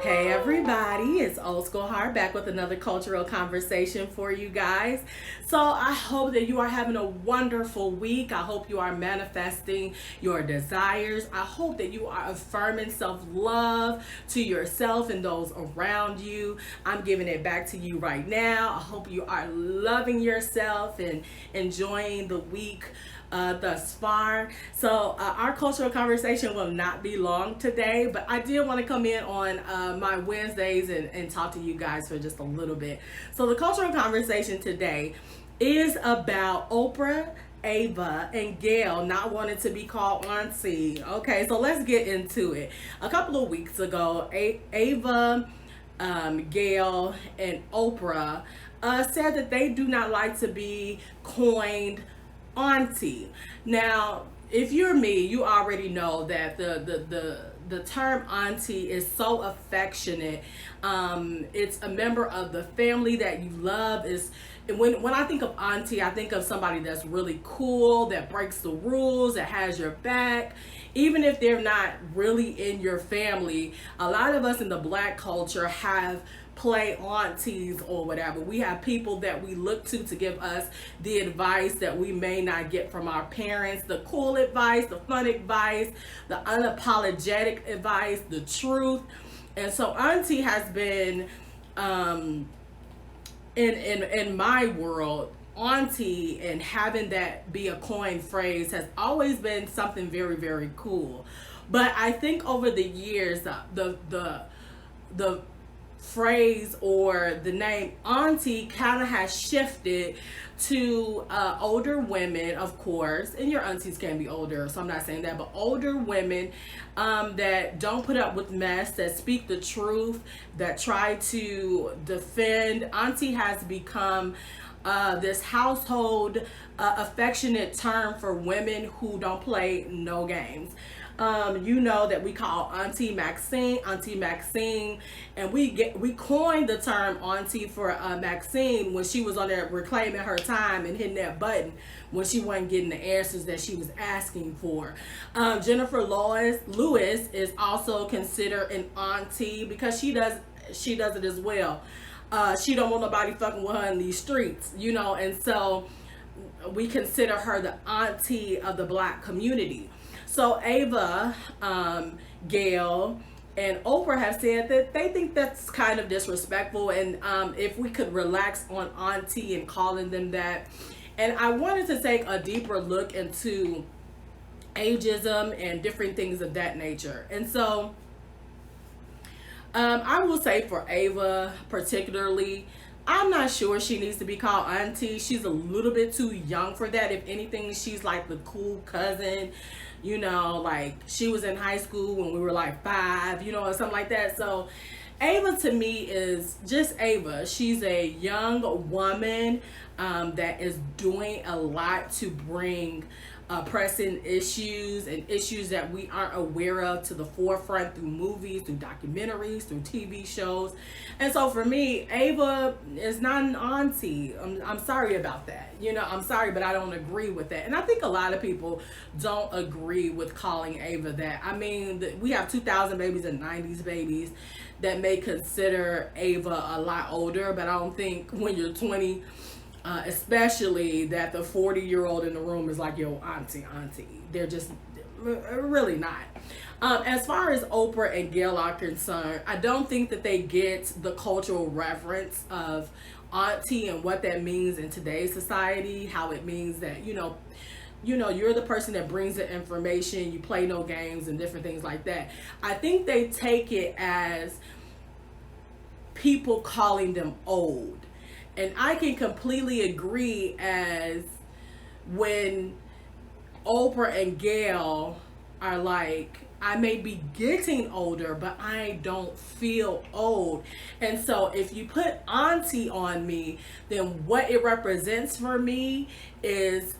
Hey everybody, it's Old School Heart back with another cultural conversation for you guys. So I hope that you are having a wonderful week. I hope you are manifesting your desires. I hope that you are affirming self-love to yourself and those around you. I'm giving it back to you right now. I hope you are loving yourself and enjoying the week thus far. So our cultural conversation will not be long today, but I did want to come in on my Wednesdays and talk to you guys for just a little bit. So the cultural conversation today is about Oprah, Ava, and Gayle not wanting to be called Auntie. Okay, so let's get into it. A couple of weeks ago, Ava, Gayle, and Oprah said that they do not like to be coined Auntie. Now, if you're me, you already know that the term auntie is so affectionate. It's a member of the family that you love. Is when I think of auntie, I think of somebody that's really cool, that breaks the rules, that has your back. Even if they're not really in your family, a lot of us in the black culture have play aunties or whatever. We have people that we look to give us the advice that we may not get from our parents, the cool advice, the fun advice, the unapologetic advice, the truth. And so auntie has been in my world, auntie and having that be a coined phrase has always been something very, very cool. But I think over the years the phrase or the name auntie kind of has shifted to older women, of course, and your aunties can be older, so I'm not saying that, but older women that don't put up with mess, that speak the truth, that try to defend. Auntie has become this household affectionate term for women who don't play no games. You know that we call Auntie Maxine, and we coined the term Auntie for Maxine when she was on there reclaiming her time and hitting that button when she wasn't getting the answers that she was asking for. Jennifer Lewis is also considered an auntie because she does it as well. She don't want nobody fucking with her in these streets, and so we consider her the auntie of the black community. So Ava, Gayle, and Oprah have said that they think that's kind of disrespectful, and if we could relax on auntie and calling them that. And I wanted to take a deeper look into ageism and different things of that nature. And so I will say for Ava particularly, I'm not sure she needs to be called auntie. She's a little bit too young for that. If anything, she's like the cool cousin, like she was in high school when we were like 5, or something like that. So Ava to me is just Ava. She's a young woman that is doing a lot to bring pressing issues and issues that we aren't aware of to the forefront through movies, through documentaries, through TV shows. And so for me, Ava is not an auntie. I'm sorry about that. I'm sorry, but I don't agree with that. And I think a lot of people don't agree with calling Ava that. I mean, we have 2000 babies and 90s babies that may consider Ava a lot older, but I don't think when you're 20, especially that the 40-year-old in the room is like, yo, auntie. They're just really not. As far as Oprah and Gayle are concerned, I don't think that they get the cultural reference of auntie and what that means in today's society, how it means that, you're the person that brings the information, you play no games and different things like that. I think they take it as people calling them old. And I can completely agree as when Oprah and Gayle are like, I may be getting older, but I don't feel old. And so if you put auntie on me, then what it represents for me is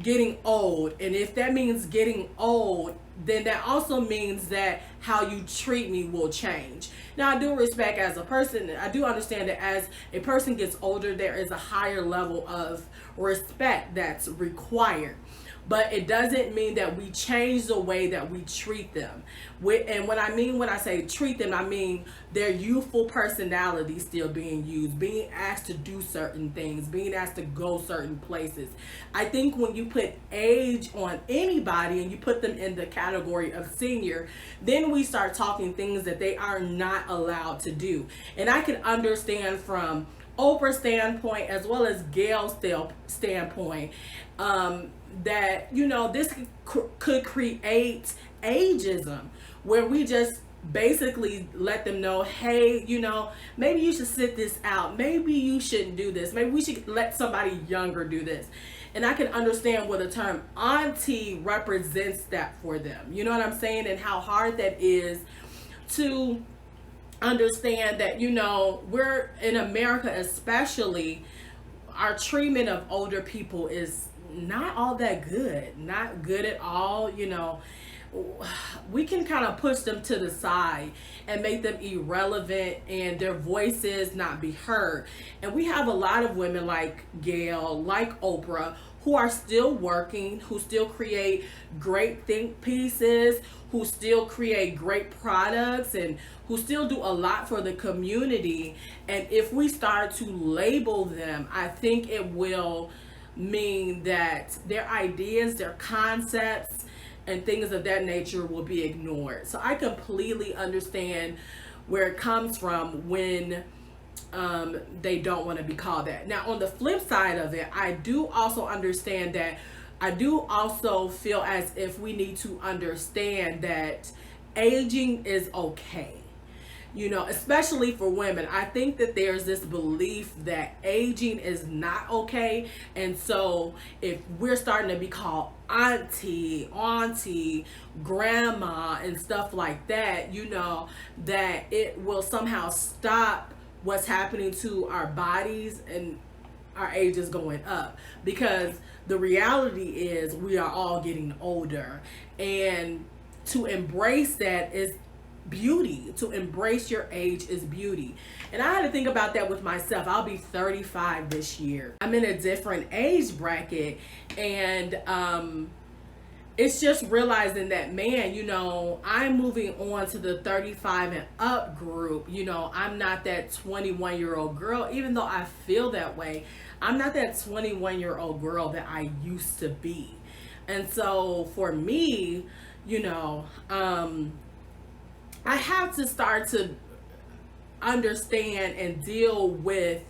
getting old. And if that means getting old, then that also means that how you treat me will change. Now, I do respect as a person, I do understand that as a person gets older, there is a higher level of respect that's required. but it doesn't mean that we change the way that we treat them. And what I mean when I say treat them, I mean their youthful personality still being used, being asked to do certain things, being asked to go certain places. I think when you put age on anybody and you put them in the category of senior, then we start talking things that they are not allowed to do. And I can understand from Oprah's standpoint as well as Gayle's standpoint, that, you know, this could create ageism, where we just basically let them know, hey, you know, maybe you should sit this out, maybe you shouldn't do this, maybe we should let somebody younger do this. And I can understand what the term auntie represents that for them, you know what I'm saying, and how hard that is to understand that, you know, we're in America especially, our treatment of older people is not all that good, not good at all. You know, we can kind of push them to the side and make them irrelevant and their voices not be heard. And we have a lot of women like Gayle, like Oprah, who are still working, who still create great think pieces, who still create great products, and who still do a lot for the community. And if we start to label them, I think it will mean that their ideas, their concepts, and things of that nature will be ignored. So I completely understand where it comes from when they don't want to be called that. Now, on the flip side of it, I do also understand that I do also feel as if we need to understand that aging is okay. You know, especially for women. I think that there's this belief that aging is not okay. And so if we're starting to be called auntie, grandma, and stuff like that, you know, that it will somehow stop what's happening to our bodies and our age is going up. Because the reality is we are all getting older. And to embrace that is beauty. To embrace your age is beauty. And I had to think about that with myself. I'll be 35 this year. I'm in a different age bracket, and it's just realizing that, man, you know, I'm moving on to the 35 and up group. You know, I'm not that 21-year-old girl, even though I feel that way. I'm not that 21-year-old girl that I used to be. And so for me, you know, I have to start to understand and deal with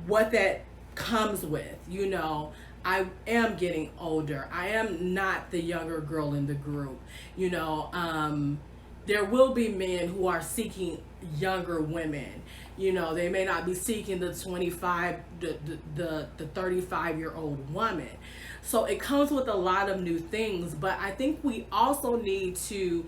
what that comes with. You know, I am getting older. I am not the younger girl in the group. You know, there will be men who are seeking younger women. You know, they may not be seeking the 35-year-old woman. So it comes with a lot of new things, but I think we also need to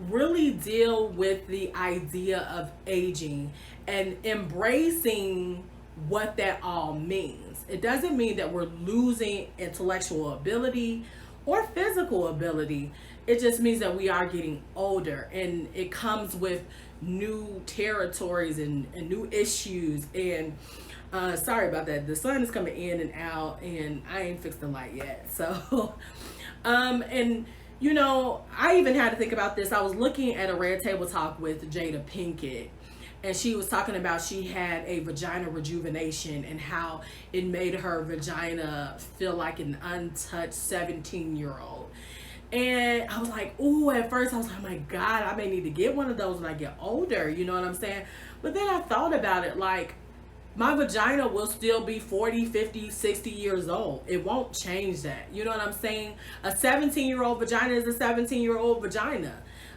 really deal with the idea of aging and embracing what that all means. It doesn't mean that we're losing intellectual ability or physical ability. It just means that we are getting older, and it comes with new territories and new issues. And sorry about that, the sun is coming in and out and I ain't fixed the light yet. So and you know, I even had to think about this. I was looking at a Red Table Talk with Jada Pinkett, and she was talking about she had a vagina rejuvenation and how it made her vagina feel like an untouched 17-year-old. And I was like, ooh, at first I was like, oh my God, I may need to get one of those when I get older. You know what I'm saying? But then I thought about it, like, my vagina will still be 40, 50, 60 years old. It won't change that. You know what I'm saying? A 17-year-old vagina is a 17-year-old vagina.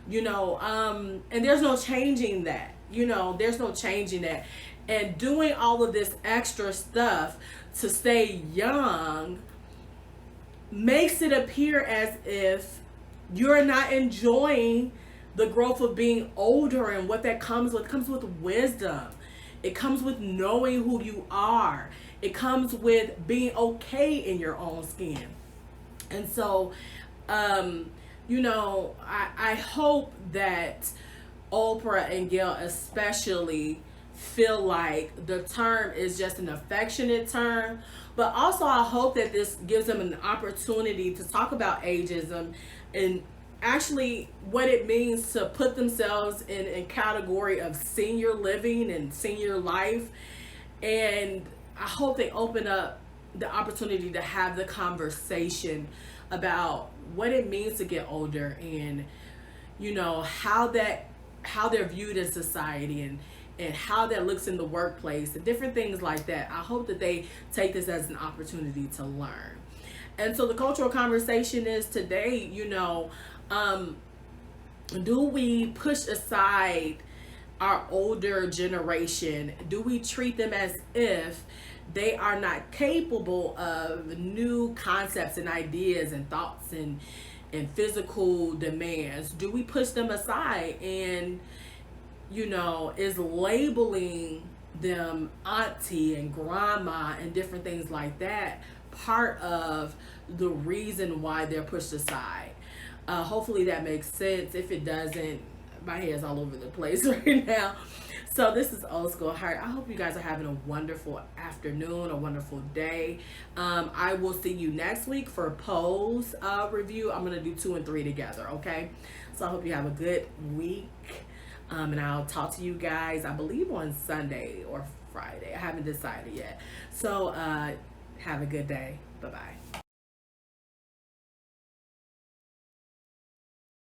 You know, and there's no changing that. You know, there's no changing that. And doing all of this extra stuff to stay young makes it appear as if you're not enjoying the growth of being older and what that comes with. It comes with wisdom. It comes with knowing who you are. It comes with being okay in your own skin. And so, you know, I hope that Oprah and Gayle especially feel like the term is just an affectionate term, but also I hope that this gives them an opportunity to talk about ageism and actually what it means to put themselves in a category of senior living and senior life. And I hope they open up the opportunity to have the conversation about what it means to get older, and how they're viewed in society, and how that looks in the workplace and different things like that. I hope that they take this as an opportunity to learn. And so the cultural conversation is today, do we push aside our older generation? Do we treat them as if they are not capable of new concepts and ideas and thoughts and physical demands? Do we push them aside and is labeling them auntie and grandma and different things like that part of the reason why they're pushed aside? Hopefully that makes sense. If it doesn't, my hair's all over the place right now. So this is Old School Heart. I hope you guys are having a wonderful afternoon, a wonderful day. I will see you next week for Pose review. I'm going to do 2 and 3 together, okay? So I hope you have a good week. And I'll talk to you guys, I believe, on Sunday or Friday. I haven't decided yet. So have a good day. Bye-bye.